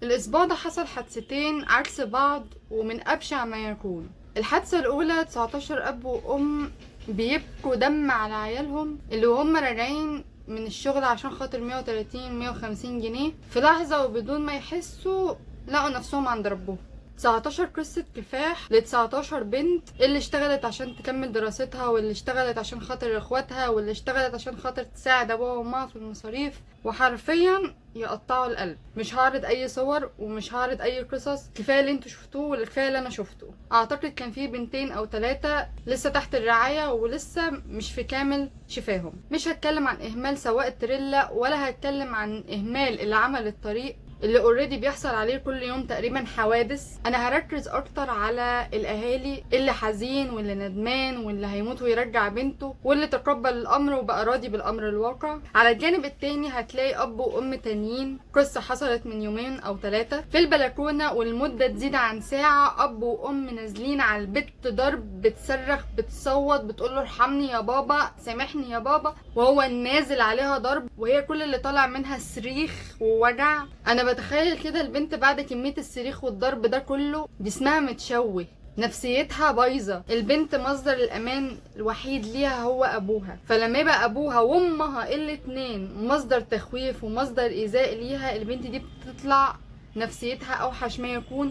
الأسبوع ده حصل حادثتين عكس بعض ومن أبشع ما يكون. الحادثة الأولى 19 أب وأم بيبكوا دم على عيالهم اللي هم راجعين من الشغل عشان خاطر 130-150 جنيه، في لحظة وبدون ما يحسوا لقوا نفسهم عند ربهم. 19 قصة كفاح ل 19 بنت اللي اشتغلت عشان تكمل دراستها، واللي اشتغلت عشان خاطر اخواتها، واللي اشتغلت عشان خاطر تساعد ابوها وامها في المصاريف، وحرفيا يقطعوا القلب. مش هعرض اي صور ومش هعرض اي قصص، كفايه اللي انتوا شفتوه والكفايه اللي انا شفته. اعتقد كان في بنتين او 3 لسه تحت الرعايه ولسه مش في كامل شفاهم. مش هتكلم عن اهمال سواق التريلا، ولا هتكلم عن اهمال اللي عمل الطريق اللي اوريدي بيحصل عليه كل يوم تقريبا حوادث. انا هركز اكتر على الاهالي اللي حزين واللي ندمان واللي هيموت ويرجع بنته واللي تقبل الامر وبقى راضي بالامر الواقع. على الجانب التاني هتلاقي اب وام تانيين، قصة حصلت من 2 أو 3 في البلكونة والمدة تزيد عن ساعة. اب وام نازلين على البت ضرب، بتصرخ بتصوت بتقوله ارحمني يا بابا، سامحني يا بابا، وهو نازل عليها ضرب وهي كل اللي طالع منها صريخ ووجع. انا بتخيل كده البنت بعد كمية الصريخ والضرب ده كله جسمها متشوه، نفسيتها بايظه. البنت مصدر الامان الوحيد ليها هو ابوها، فلما يبقى ابوها وامها الاتنين مصدر تخويف ومصدر ايذاء ليها، البنت دي بتطلع نفسيتها اوحش ما يكون،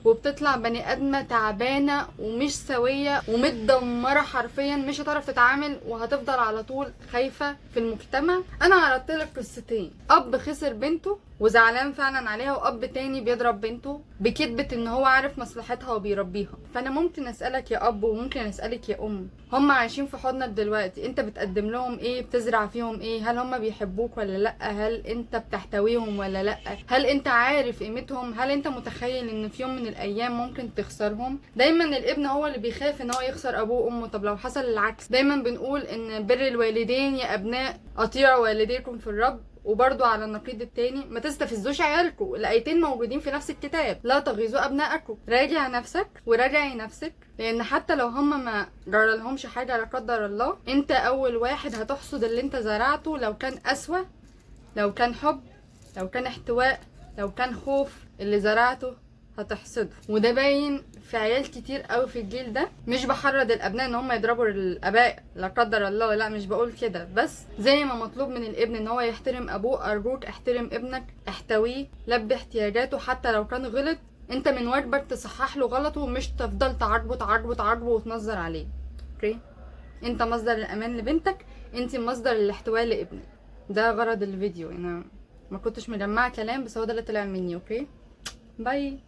وبتطلع بني ادمه تعبانه ومش سويه ومتدمره حرفيا، مش هتعرف تتعامل وهتفضل على طول خايفه في المجتمع. انا عرضت لك قصتين، اب خسر بنته وزعلان فعلا عليها، واب تاني بيضرب بنته بكذبة ان هو عارف مصلحتها وبيربيها. فانا ممكن اسألك يا اب وممكن اسألك يا ام، هم عايشين في حضنك دلوقتي، انت بتقدم لهم ايه؟ بتزرع فيهم ايه؟ هل هم بيحبوك ولا لا؟ هل انت بتحتويهم ولا لا؟ هل انت عارف قيمتهم؟ هل انت متخيل ان في يوم من الايام ممكن تخسرهم؟ دايما الابن هو اللي بيخاف ان هو يخسر ابوه وامه. طب لو حصل العكس؟ دايما بنقول ان بر الوالدين يا ابناء اطيعوا والديكم في الرب. وبرضو على النقيض التاني، ما تستفزوش عيالكم. الايتين موجودين في نفس الكتاب، لا تغيظوا ابنائكم. راجع نفسك وراجعي نفسك، لان حتى لو هم ما جرالهمش حاجه لا قدر الله، انت اول واحد هتحصد اللي انت زرعته. لو كان قسوه، لو كان حب، لو كان احتواء، لو كان خوف، اللي زرعته هتحصده. وده باين في عيال كتير قوي في الجيل ده. مش بحرض الابناء ان هم يضربوا الاباء لا قدر الله، لا مش بقول كده، بس زي ما مطلوب من الابن ان هو يحترم ابوه، ارجوك احترم ابنك، احتويه، لبي احتياجاته حتى لو كان غلط. انت من واجبك تصحح له غلطه، ومش تفضل تعاقبه تعاقبه تعاقبه وتنظر عليه. اوكي؟ انت مصدر الامان لبنتك، انت مصدر الاحتواء لابنك. ده غرض الفيديو. انا ما كنتش مجمعه كلام، بس هو ده اللي طلع مني. اوكي، باي.